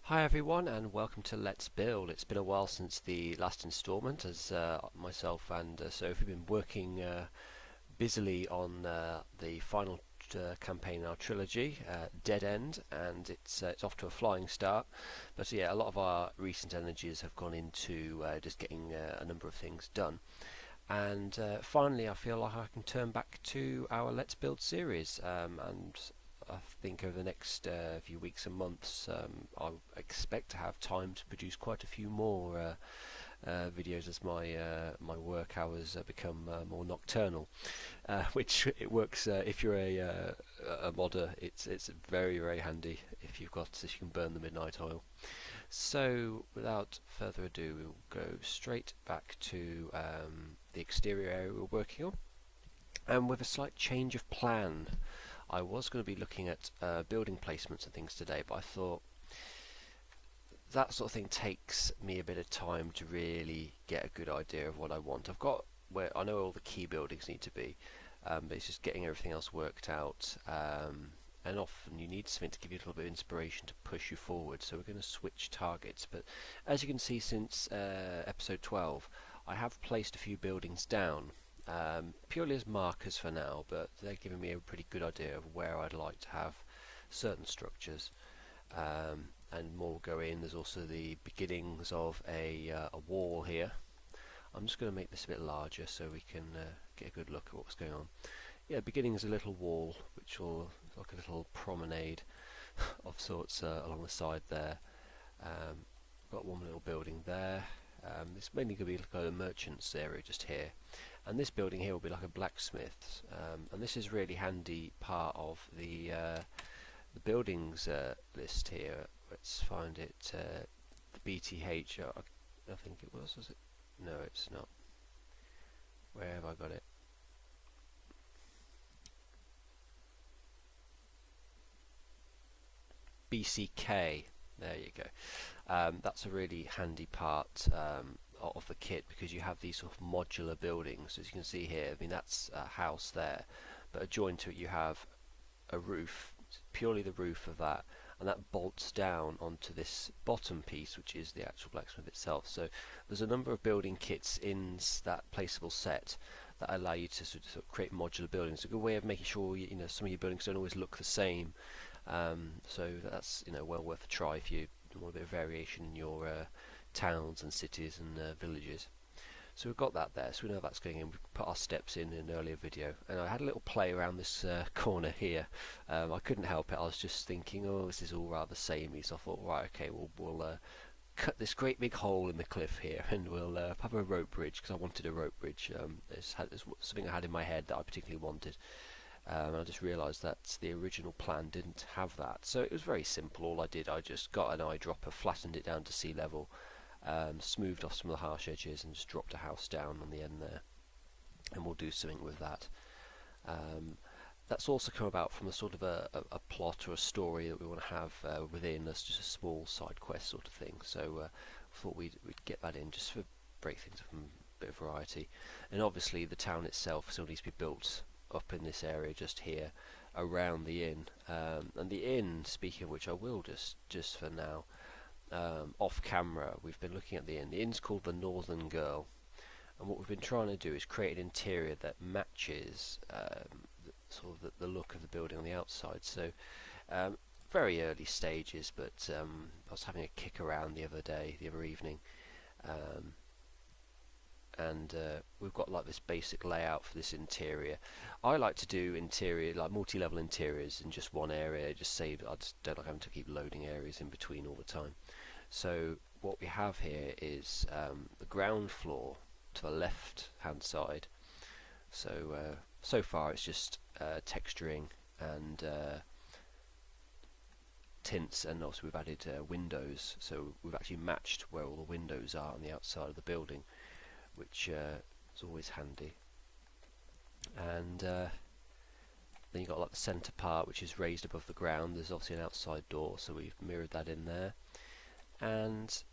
Hi everyone and welcome to Let's Build. It's been a while since the last installment as myself and Sophie have been working busily on the final campaign in our trilogy, Dead End, and it's off to a flying start. But yeah, a lot of our recent energies have gone into just getting a number of things done. And finally I feel like I can turn back to our Let's Build series, and I think over the next few weeks and months I expect to have time to produce quite a few more videos as my work hours become more nocturnal, which it works if you're a modder. It's very handy if you can burn the midnight oil. So without further ado, we'll go straight back to the exterior area we're working on, and with a slight change of plan. I was going to be looking at building placements and things today, but I thought that sort of thing takes me a bit of time to really get a good idea of what I want. I've got where I know all the key buildings need to be, but it's just getting everything else worked out. And often you need something to give you a little bit of inspiration to push you forward. So we're going to switch targets. But as you can see, since episode 12, I have placed a few buildings down. Purely as markers for now, but they're giving me a pretty good idea of where I'd like to have certain structures, and more will go in. There's also the beginnings of a wall here. I'm just going to make this a bit larger so we can get a good look at what's going on. Yeah, beginning is a little wall which will like a little promenade of sorts along the side there. Got one little building there. It's mainly going to be like a merchant's area just here. And this building here will be like a blacksmith's, and this is really handy part of the buildings list here. Let's find it. The BTH, I think it was it? No, it's not. Where have I got it? BCK. There you go. That's a really handy part of the kit, because you have these sort of modular buildings. As you can see here, I mean that's a house there, but adjoined to it you have a roof, purely the roof of that, and that bolts down onto this bottom piece, which is the actual blacksmith itself. So there's a number of building kits in that placeable set that allow you to sort of create modular buildings. It's a good way of making sure some of your buildings don't always look the same. So that's well worth a try if you want a bit of variation in your towns and cities and villages. So we've got that there, so we know that's going in. We put our steps in an earlier video, and I had a little play around this corner here. I couldn't help it. I was just thinking, oh, this is all rather samey. So I thought, right, okay, we'll cut this great big hole in the cliff here, and we'll have a rope bridge, because I wanted a rope bridge. It's something I had in my head that I particularly wanted. And I just realised that the original plan didn't have that. So it was very simple. All I did, I just got an eyedropper, flattened it down to sea level, smoothed off some of the harsh edges, and just dropped a house down on the end there. And we'll do something with that. That's also come about from a sort of a plot or a story that we want to have within. That's just a small side quest sort of thing. So I thought we'd get that in just for break things up and a bit of variety. And obviously the town itself still needs to be built up in this area just here around the inn, and the inn, speaking of which, I will just for now, off camera, we've been looking at the inn. The inn's called the Northern Girl, and what we've been trying to do is create an interior that matches sort of the look of the building on the outside. So very early stages, but I was having a kick around the other evening, and we've got like this basic layout for this interior. I like to do interior, like multi-level interiors in just one area. I just don't like having to keep loading areas in between all the time. So what we have here is the ground floor to the left hand side. So so far it's just texturing and tints, and also we've added windows. So we've actually matched where all the windows are on the outside of the building, which is always handy. And then you've got like the centre part, which is raised above the ground. There's obviously an outside door, so we've mirrored that in there. And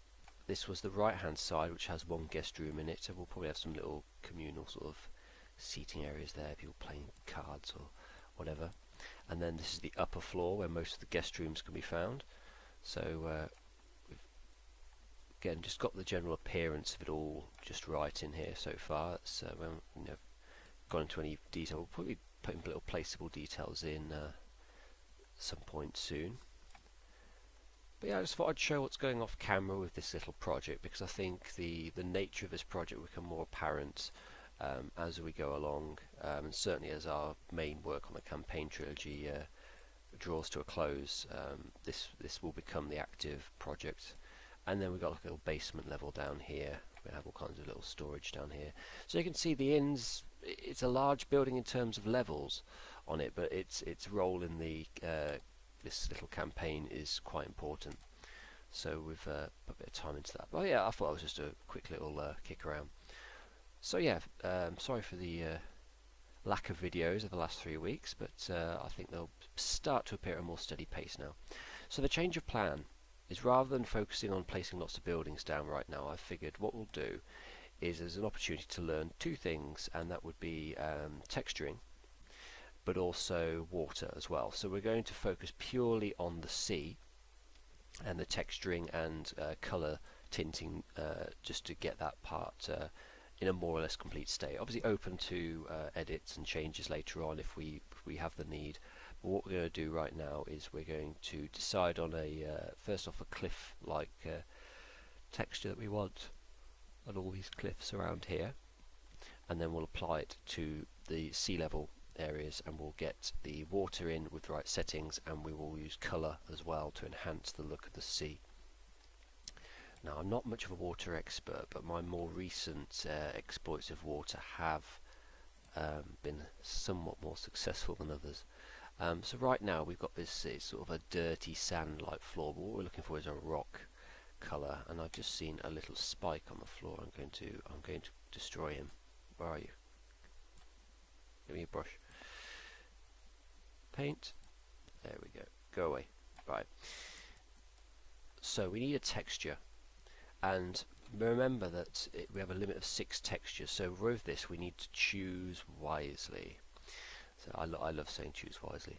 this was the right hand side, which has one guest room in it, so we'll probably have some little communal sort of seating areas there, people playing cards or whatever. And then this is the upper floor where most of the guest rooms can be found. So again, just got the general appearance of it all just right in here so far. It's, we haven't, you know, gone into any detail. We'll probably put in little placeable details in some point soon. But yeah, I just thought I'd show what's going off camera with this little project, because I think the nature of this project will become more apparent as we go along, and certainly as our main work on the campaign trilogy draws to a close. This will become the active project. And then we've got like a little basement level down here. We have all kinds of little storage down here. So you can see the inns. It's a large building in terms of levels on it, but its role in the this little campaign is quite important. So we've put a bit of time into that. Well, yeah, I thought it was just a quick little kick around. So yeah, sorry for the lack of videos of the last 3 weeks, but I think they'll start to appear at a more steady pace now. So the change of plan is, rather than focusing on placing lots of buildings down right now, I figured what we'll do is there's an opportunity to learn two things, and that would be texturing, but also water as well. So we're going to focus purely on the sea and the texturing and colour tinting, just to get that part in a more or less complete state. Obviously open to edits and changes later on if we have the need. But what we're going to do right now is we're going to decide on a first off a cliff-like texture that we want on all these cliffs around here, and then we'll apply it to the sea level areas, and we'll get the water in with the right settings, and we will use colour as well to enhance the look of the sea. Now, I'm not much of a water expert, but my more recent exploits of water have been somewhat more successful than others. So right now we've got this sort of a dirty sand-like floor, but what we're looking for is a rock colour, and I've just seen a little spike on the floor. I'm going to destroy him. Where are you? Give me a brush. Paint. There we go. Go away. Right. So we need a texture, and remember that we have a limit of 6 textures. So with this, we need to choose wisely. So I love saying choose wisely.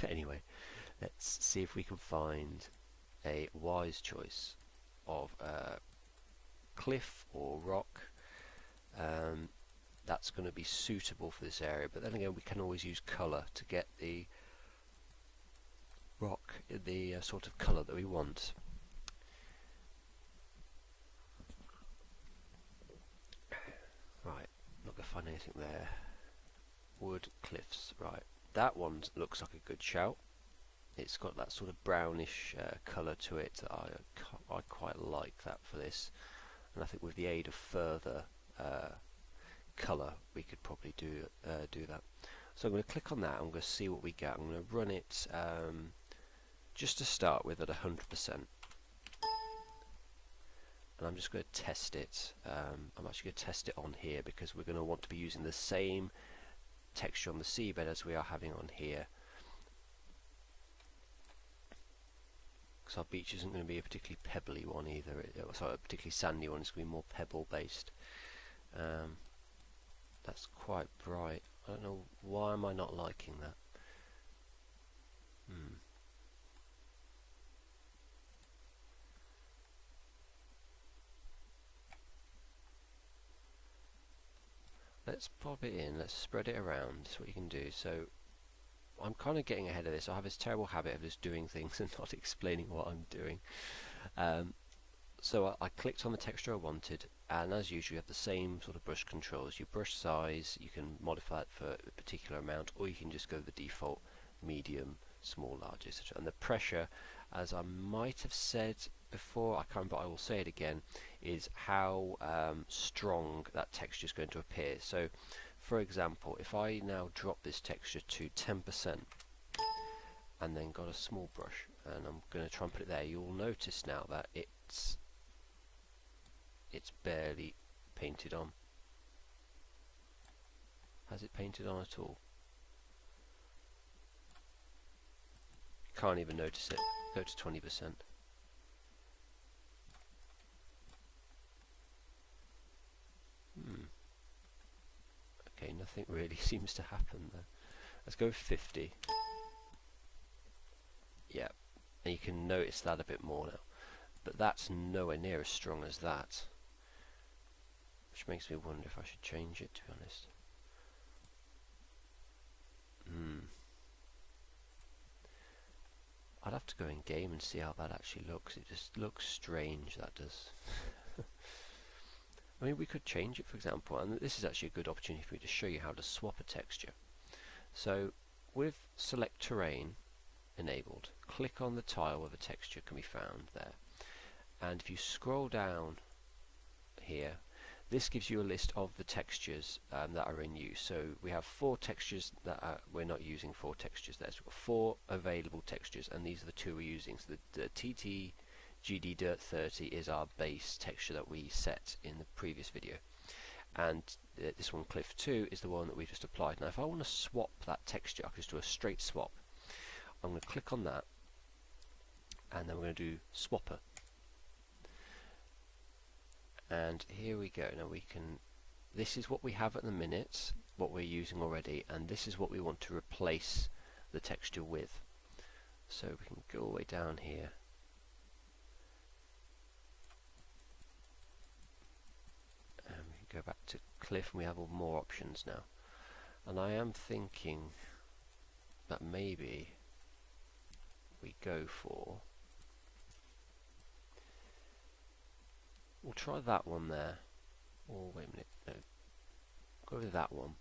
Anyway, let's see if we can find a wise choice of cliff or rock. That's going to be suitable for this area, but then again we can always use colour to get the rock the sort of colour that we want. Right, not going to find anything there. Wood, cliffs, right. That one looks like a good shout. It's got that sort of brownish colour to it. I quite like that for this, and I think with the aid of further colour we could probably do that. So I'm going to click on that. I'm going to see what we get. I'm going to run it just to start with at 100%, and I'm just going to test it. I'm actually going to test it on here because we're going to want to be using the same texture on the seabed as we are having on here, because our beach isn't going to be a particularly pebbly one either. Sorry, a particularly sandy one. It's going to be more pebble based. That's quite bright. I don't know, why am I not liking that? Let's pop it in, let's spread it around. That's what you can do. So I'm kind of getting ahead of this. I have this terrible habit of just doing things and not explaining what I'm doing. So I clicked on the texture I wanted, and as usual you have the same sort of brush controls. Your brush size, you can modify it for a particular amount, or you can just go the default medium, small, large, etc. And the pressure, as I might have said before, I can't remember, I will say it again, is how strong that texture is going to appear. So for example, if I now drop this texture to 10% and then got a small brush and I'm going to try and put it there, you'll notice now that it's barely painted on. Has it painted on at all? Can't even notice it. Go to 20%. Okay, nothing really seems to happen there. Let's go with 50. Yeah, and you can notice that a bit more now. but that's nowhere near as strong as that, which makes me wonder if I should change it, to be honest. I'd have to go in game and see how that actually looks. It just looks strange, that does. I mean, we could change it, for example, and this is actually a good opportunity for me to show you how to swap a texture. So with select terrain enabled, click on the tile where the texture can be found there, and if you scroll down here, this gives you a list of the textures that are in use. So we have 4 textures that we're not using. 4 textures there. So we've got 4 available textures, and these are the 2 we're using. So the TT GD Dirt 30 is our base texture that we set in the previous video, and this one Cliff 2 is the one that we just applied. Now if I want to swap that texture, I can just do a straight swap. I'm going to click on that, and then we're going to do swapper. And here we go. Now we can, this is what we have at the minute, what we're using already, and this is what we want to replace the texture with. So we can go all the way down here, and we can go back to Cliff, and we have more options now. And I am thinking that maybe we go for, we'll try that one there. Oh, wait a minute. No. Go with that one.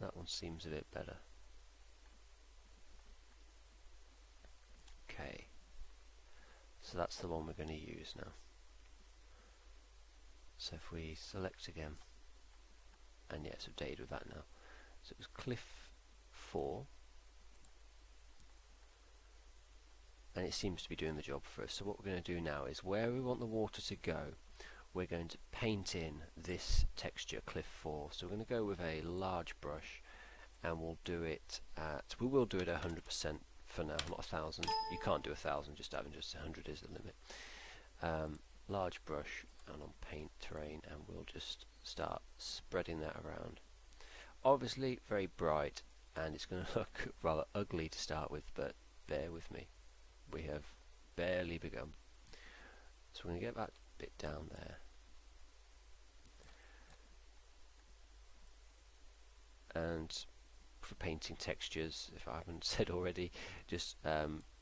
That one seems a bit better. Okay. So that's the one we're going to use now. So if we select again, and yeah, it's updated with that now. So it was Cliff 4, and it seems to be doing the job for us. So what we're going to do now is, where we want the water to go, we're going to paint in this texture, Cliff 4. So we're going to go with a large brush, and we'll do it at, we will do it at 100% for now, not 1000. You can't do 1000, just having just 100 is the limit. Large brush, and on paint terrain, and we'll just start spreading that around. Obviously very bright, and it's going to look rather ugly to start with, but bear with me, we have barely begun. So we're going to get that bit down there, and for painting textures, if I haven't said already, just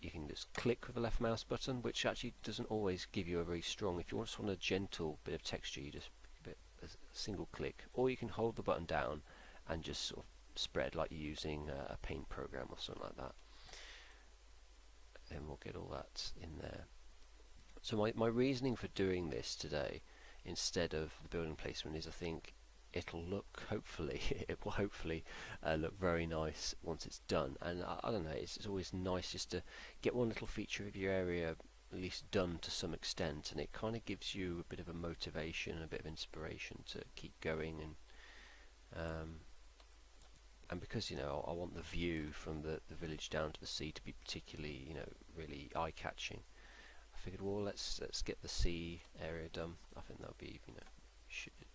you can just click with the left mouse button, which actually doesn't always give you a very strong. If you just want a gentle bit of texture, you just give it a single click, or you can hold the button down and just sort of spread like you're using a paint program or something like that, and we'll get all that in there. So my reasoning for doing this today instead of the building placement is, I think it'll look, hopefully it will hopefully look very nice once it's done. And I don't know, it's always nice just to get one little feature of your area at least done to some extent, and it kind of gives you a bit of a motivation, a bit of inspiration to keep going. And because, you know, I want the view from the village down to the sea to be particularly, you know, really eye-catching, I figured, well, let's get the sea area done. I think that'll be, you know,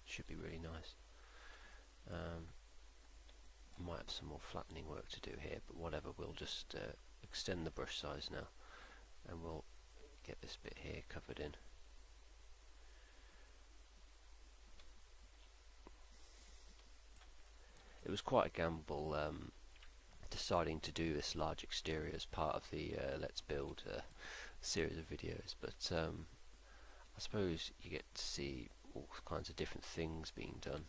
should be really nice. Might have some more flattening work to do here, but whatever, we'll just extend the brush size now, and we'll get this bit here covered in. It was quite a gamble deciding to do this large exterior as part of the Let's Build series of videos, but I suppose you get to see all kinds of different things being done.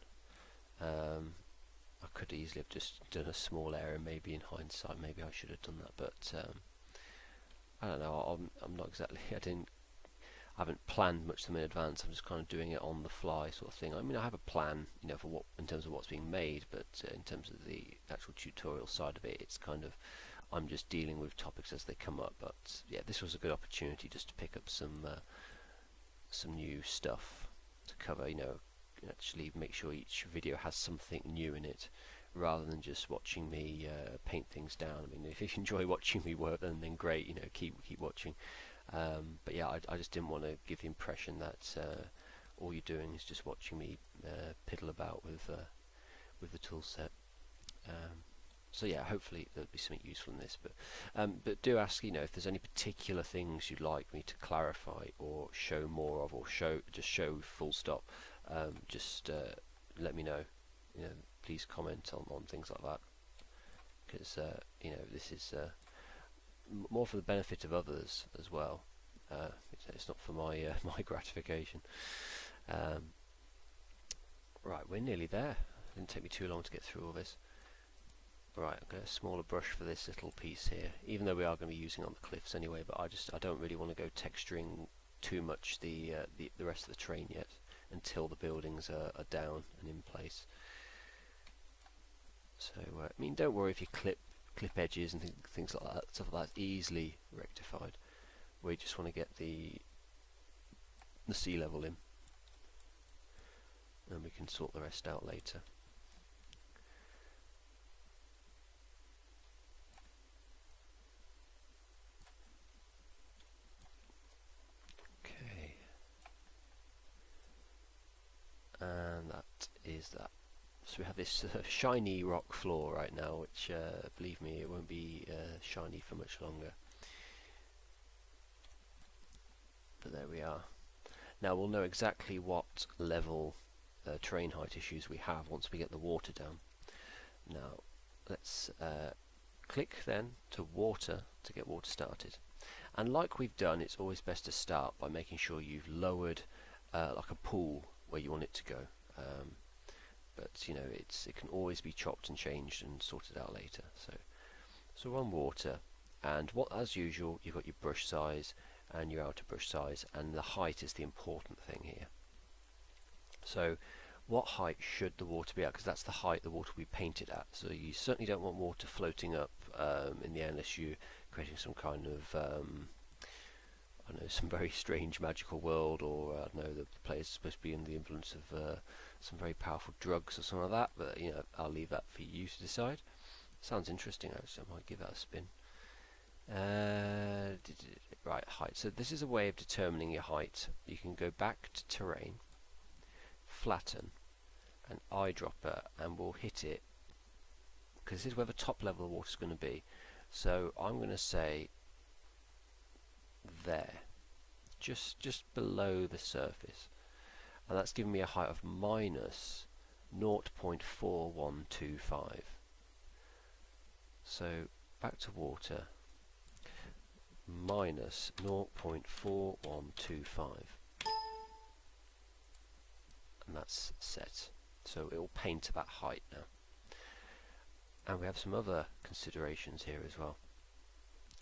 I could easily have just done a small area, maybe in hindsight, maybe I should have done that, but I don't know, I'm not exactly, I haven't planned much of them in advance. I'm just kind of doing it on the fly sort of thing. I mean, I have a plan, you know, for what, in terms of what's being made, but in terms of the actual tutorial side of it, it's kind of, I'm just dealing with topics as they come up. But yeah, this was a good opportunity just to pick up some new stuff to cover, you know, actually make sure each video has something new in it, rather than just watching me paint things down. I mean, if you enjoy watching me work, then great, you know, keep watching. But yeah, I just didn't want to give the impression that all you're doing is just watching me piddle about with the tool set. So yeah, hopefully there'll be something useful in this. But do ask, you know, if there's any particular things you'd like me to clarify or show more of, or show full stop. Just let me know. You know, please comment on things like that, because you know, this is more for the benefit of others as well. It's not for my my gratification. Right, we're nearly there. It didn't take me too long to get through all this. Right, I've got a smaller brush for this little piece here, even though we are going to be using it on the cliffs anyway, but I don't really want to go texturing too much the rest of the terrain yet, until the buildings are down and in place. So I mean, don't worry if you clip edges and things like that. Stuff like that's easily rectified. We just want to get the sea level in, and we can sort the rest out later. Okay, and that is that. So we have this shiny rock floor right now, which believe me, it won't be shiny for much longer. But there we are. Now we'll know exactly what level terrain height issues we have once we get the water down. Now let's click then to water to get water started. And like we've done, it's always best to start by making sure you've lowered like a pool where you want it to go. But you know, it can always be chopped and changed and sorted out later. So we're on water, and as usual, you've got your brush size and your outer brush size, and the height is the important thing here. So what height should the water be at? Because that's the height the water will be painted at. So you certainly don't want water floating up in the air unless you're creating some kind of I don't know, some very strange magical world, or I don't know, the player's supposed to be in the influence of some very powerful drugs or something like that. But you know, I'll leave that for you to decide. Sounds interesting, actually. I might give that a spin. Right, height. So this is a way of determining your height. You can go back to terrain, flatten, and eyedropper, and we'll hit it, because this is where the top level of water is going to be. So I'm going to say there, just below the surface, and that's giving me a height of minus 0.4125. So back to water, minus 0.4125, and that's set. So it will paint to that height now. And we have some other considerations here as well,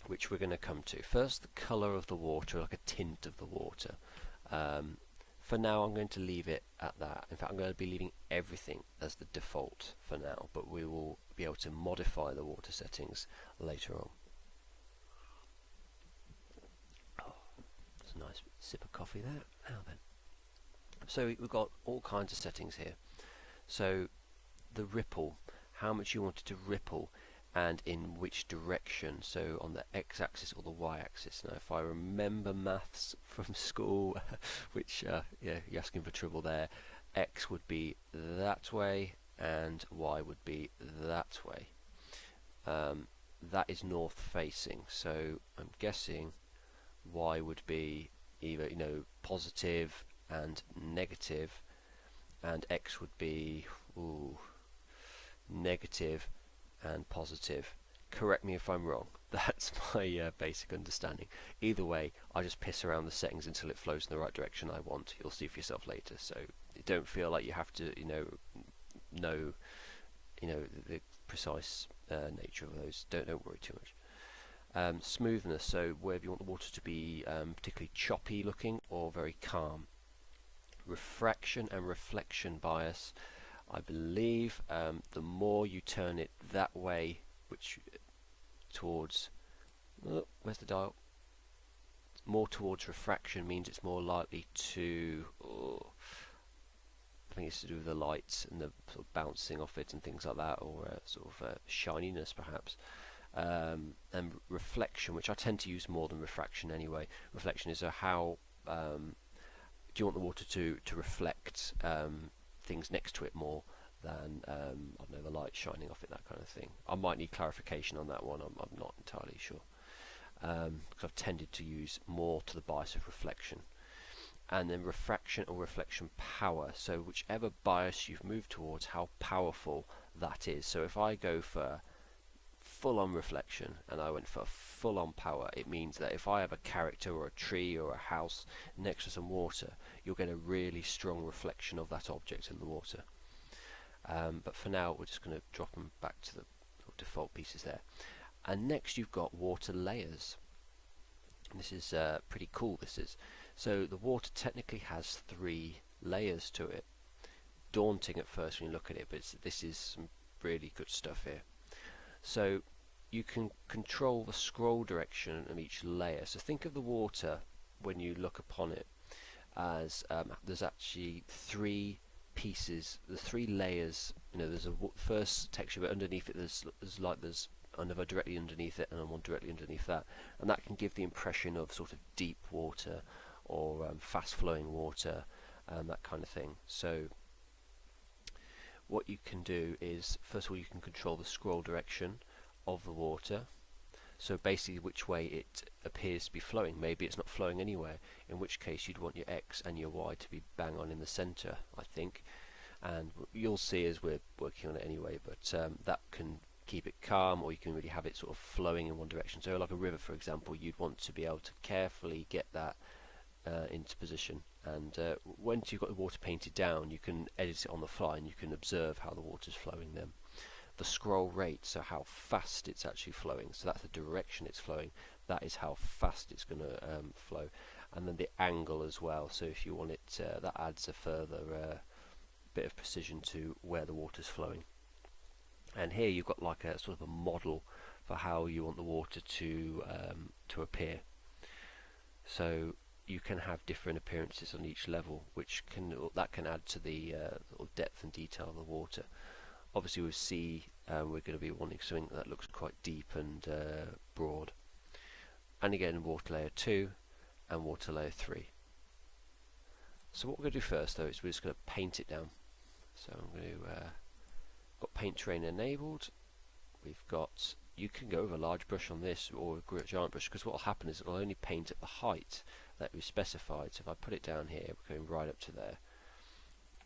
which we're going to come to. First, the colour of the water, like a tint of the water. For now, I'm going to leave it at that. In fact, I'm going to be leaving everything as the default for now, but we will be able to modify the water settings later on. Oh, that's a nice sip of coffee there. Now then. So we've got all kinds of settings here. So the ripple, how much you want it to ripple, and in which direction, so on the x-axis or the y-axis. Now if I remember maths from school, which yeah, you're asking for trouble there, x would be that way and y would be that way. That is north facing, so I'm guessing y would be either, you know, positive and negative, and x would be negative and positive. Correct me if I'm wrong. That's my basic understanding. Either way, I just piss around the settings until it flows in the right direction I want. You'll see for yourself later. So don't feel like you have to, know the precise nature of those. Don't worry too much. Smoothness. So whether you want the water to be particularly choppy looking or very calm. Refraction and reflection bias. I believe the more you turn it that way, which towards, where's the dial? More towards refraction means it's more likely to, I think it's to do with the lights and the sort of bouncing off it and things like that, or sort of shininess perhaps. And reflection, which I tend to use more than refraction anyway. Reflection is how do you want the water to reflect things next to it more than I don't know, the light shining off it, that kind of thing. I might need clarification on that one. I'm not entirely sure, because I've tended to use more to the bias of reflection. And then refraction or reflection power, so whichever bias you've moved towards, how powerful that is. So if I go for full-on reflection and I went for full-on power, it means that if I have a character or a tree or a house next to some water, you'll get a really strong reflection of that object in the water. But for now we're just going to drop them back to the default pieces there. And next you've got water layers. This is pretty cool, this is. So the water technically has 3 layers to it. Daunting at first when you look at it, but this is some really good stuff here. So you can control the scroll direction of each layer. So think of the water when you look upon it as there's actually 3 pieces, the 3 layers. You know, there's a first texture, but underneath it there's another directly underneath it and one directly underneath that, and that can give the impression of sort of deep water or fast flowing water, that kind of thing. So what you can do is, first of all, you can control the scroll direction of the water, so basically which way it appears to be flowing. Maybe it's not flowing anywhere, in which case you'd want your X and your Y to be bang on in the center, I think, and you'll see as we're working on it anyway, but that can keep it calm, or you can really have it sort of flowing in one direction. So like a river, for example, you'd want to be able to carefully get that into position, and once you've got the water painted down, you can edit it on the fly and you can observe how the water's flowing then. The scroll rate, so how fast it's actually flowing, so that's the direction it's flowing, that is how fast it's going to flow. And then the angle as well, so if you want it, that adds a further bit of precision to where the water's flowing. And here you've got like a sort of a model for how you want the water to appear. So you can have different appearances on each level, which can add to the depth and detail of the water. Obviously with sea, we're going to be wanting something that looks quite deep and broad. And again, water layer 2 and water layer 3. So what we're going to do first though is we're just going to paint it down. So I'm going to got paint terrain enabled. We've got, you can go with a large brush on this or a giant brush, because what will happen is it will only paint at the height that we've specified. So if I put it down here, we're going right up to there.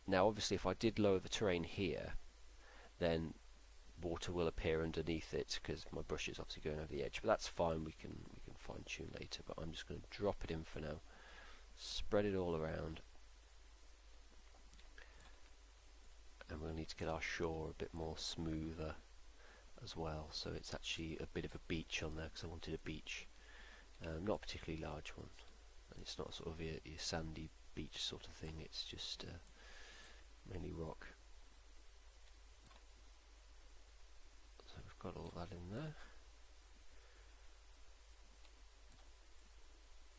Now obviously if I did lower the terrain here, then water will appear underneath it, because my brush is obviously going over the edge, but that's fine, we can fine tune later. But I'm just going to drop it in for now, spread it all around, and we'll need to get our shore a bit more smoother as well, so it's actually a bit of a beach on there, because I wanted a beach, not a particularly large one, and it's not sort of your sandy beach sort of thing, it's just mainly rock. So we've got all that in there,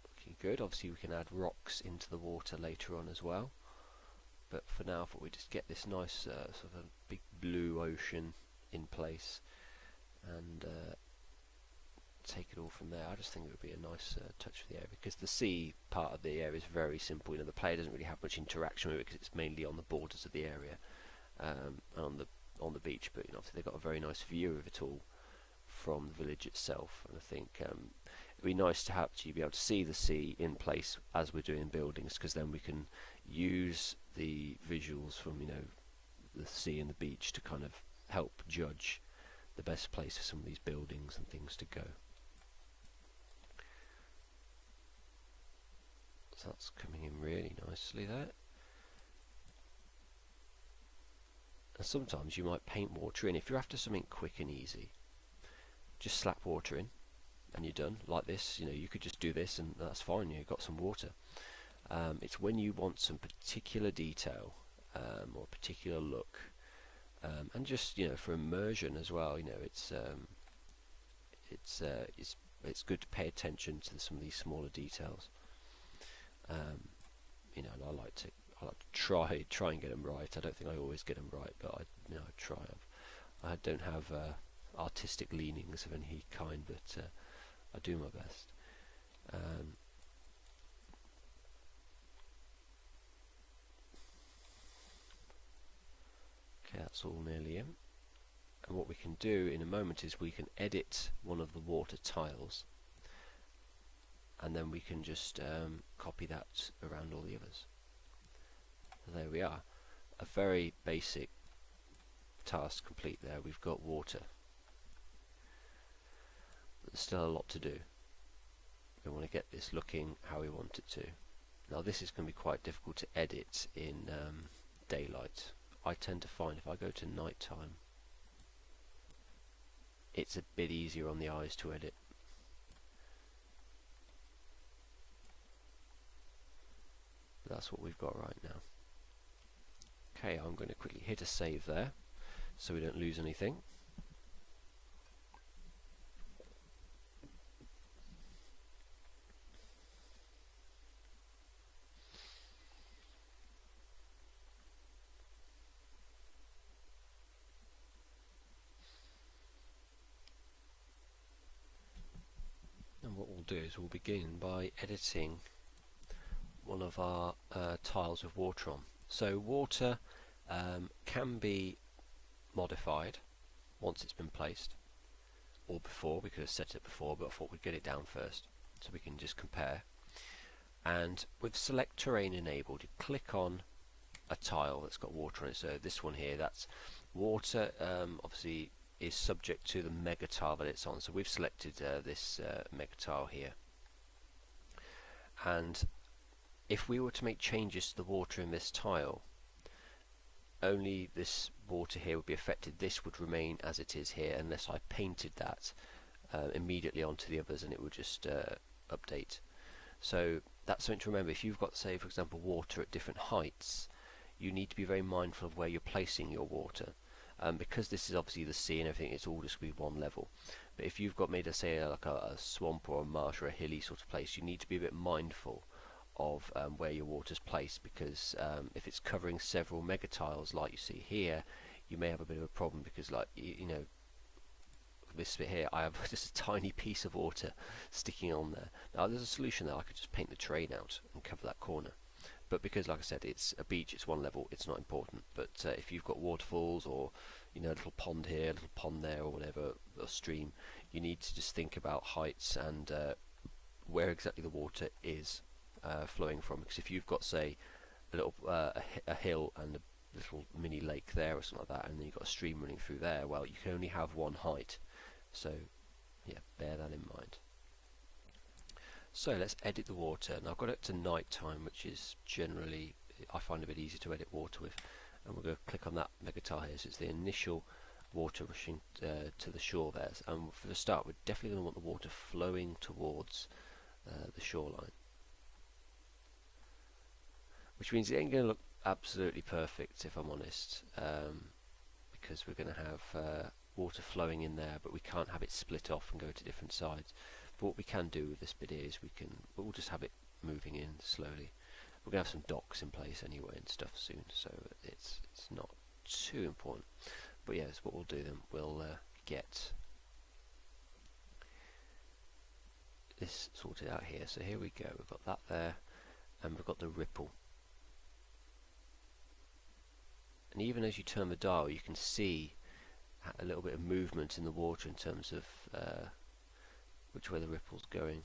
looking good. Obviously we can add rocks into the water later on as well, but for now I thought we'd just get this nice sort of a big blue ocean in place and take it all from there. I just think it would be a nice touch for the area, because the sea part of the area is very simple. You know, the player doesn't really have much interaction with it, because it's mainly on the borders of the area and on the beach. But you know, obviously they've got a very nice view of it all from the village itself, and I think it'd be nice to actually be able to see the sea in place as we're doing buildings, because then we can use the visuals from, you know, the sea and the beach to kind of help judge the best place for some of these buildings and things to go. So that's coming in really nicely there. And sometimes you might paint water in. If you're after something quick and easy, just slap water in and you're done, like this. You know, you could just do this and that's fine, you've got some water. It's when you want some particular detail or a particular look, and just, you know, for immersion as well. You know, it's good to pay attention to some of these smaller details. You know, and I like to try and get them right. I don't think I always get them right, but I try. I don't have artistic leanings of any kind, but I do my best. Okay, that's all nearly in. And what we can do in a moment is we can edit one of the water tiles, and then we can just copy that around all the others. So there we are. A very basic task complete there. We've got water. There's still a lot to do. We want to get this looking how we want it to. Now this is going to be quite difficult to edit in daylight. I tend to find if I go to nighttime, it's a bit easier on the eyes to edit. But that's what we've got right now. Okay, I'm going to quickly hit a save there so we don't lose anything. And what we'll do is we'll begin by editing one of our tiles with water on. So water can be modified once it's been placed, or before. We could have set it before, but I thought we'd get it down first so we can just compare. And with select terrain enabled, you click on a tile that's got water on it. So this one here, that's water, obviously is subject to the mega tile that it's on. So we've selected this mega tile here, and if we were to make changes to the water in this tile, only this water here would be affected. This would remain as it is here unless I painted that immediately onto the others, and it would just update. So that's something to remember. If you've got, say for example, water at different heights, you need to be very mindful of where you're placing your water. Because this is obviously the sea and everything, it's all just be one level. But if you've got made, say, like a swamp or a marsh or a hilly sort of place, you need to be a bit mindful of where your water's placed, because if it's covering several mega tiles like you see here, you may have a bit of a problem, because like you know, this bit here, I have just a tiny piece of water sticking on there. Now there's a solution there. I could just paint the terrain out and cover that corner. But because, like I said, it's a beach, it's one level, it's not important. But if you've got waterfalls, or you know, a little pond here, a little pond there, or whatever, a stream, you need to just think about heights and where exactly the water is flowing from. Because if you've got, say, a little a hill and a little mini lake there or something like that, and then you've got a stream running through there, well, you can only have one height. So yeah, bear that in mind. So let's edit the water. Now I've got it to night time, which is generally, I find a bit easier to edit water with. And we're going to click on that mega tile here. So it's the initial water rushing to the shore there. And for the start, we're definitely going to want the water flowing towards the shoreline. Which means it ain't going to look absolutely perfect, if I'm honest, because we're going to have water flowing in there, but we can't have it split off and go to different sides. But what we can do with this bit here is we'll just have it moving in slowly. We're going to have some docks in place anyway and stuff soon, so it's not too important. But yeah, that's what we'll do then. We'll get this sorted out here. So here we go. We've got that there, and we've got the ripple. And even as you turn the dial, you can see a little bit of movement in the water in terms of which way the ripple's going.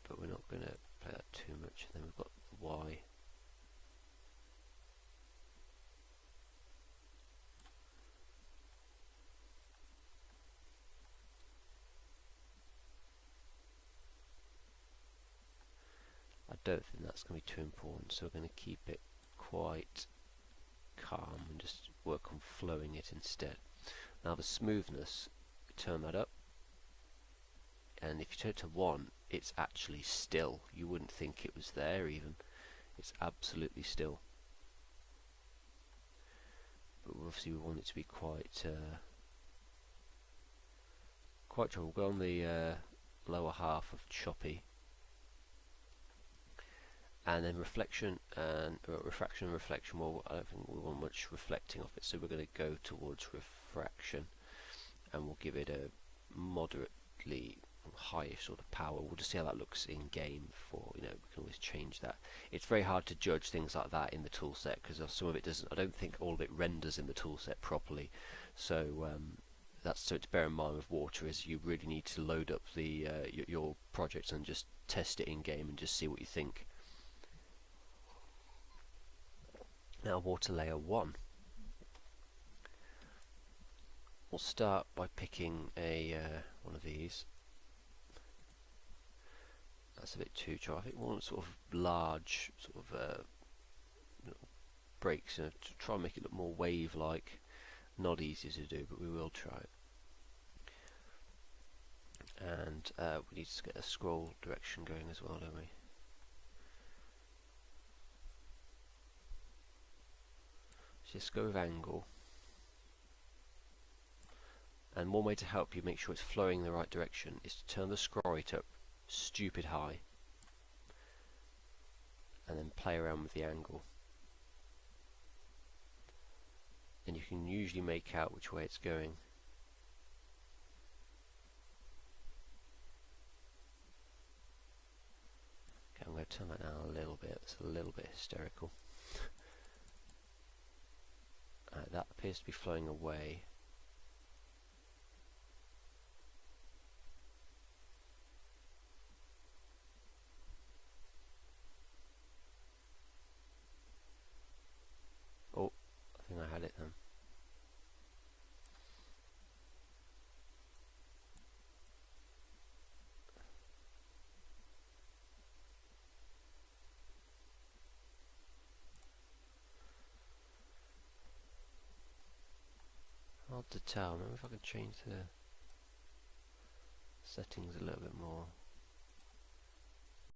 But we're not going to play that too much. And then we've got the Y. I don't think that's going to be too important, so we're going to keep it quite calm and just work on flowing it instead. Now the smoothness, turn that up, and if you turn it to 1, it's actually still. You wouldn't think it was there even. It's absolutely still. But obviously we want it to be quite quite choppy. We'll go on the lower half of choppy, and then reflection and refraction and reflection. Well, I don't think we want much reflecting off it, so we're going to go towards refraction, and we'll give it a moderately highish sort of power. We'll just see how that looks in game before, we can always change that. It's very hard to judge things like that in the toolset because some of it doesn't, I don't think all of it renders in the toolset properly. So that's so to bear in mind with water, is you really need to load up the your project and just test it in game and just see what you think. Now water layer 1. We'll start by picking a one of these. That's a bit too dry. I think we want sort of large sort of little breaks, to try and make it look more wave-like. Not easy to do, but we will try it. And we need to get a scroll direction going as well, don't we? Just go with angle. And one way to help you make sure it's flowing in the right direction is to turn the scroll rate up stupid high and then play around with the angle. And you can usually make out which way it's going. Okay, I'm going to turn that down a little bit. It's a little bit hysterical. That appears to be flowing away. Oh, I think I had it then. Hard to tell. Maybe if I can change the settings a little bit more.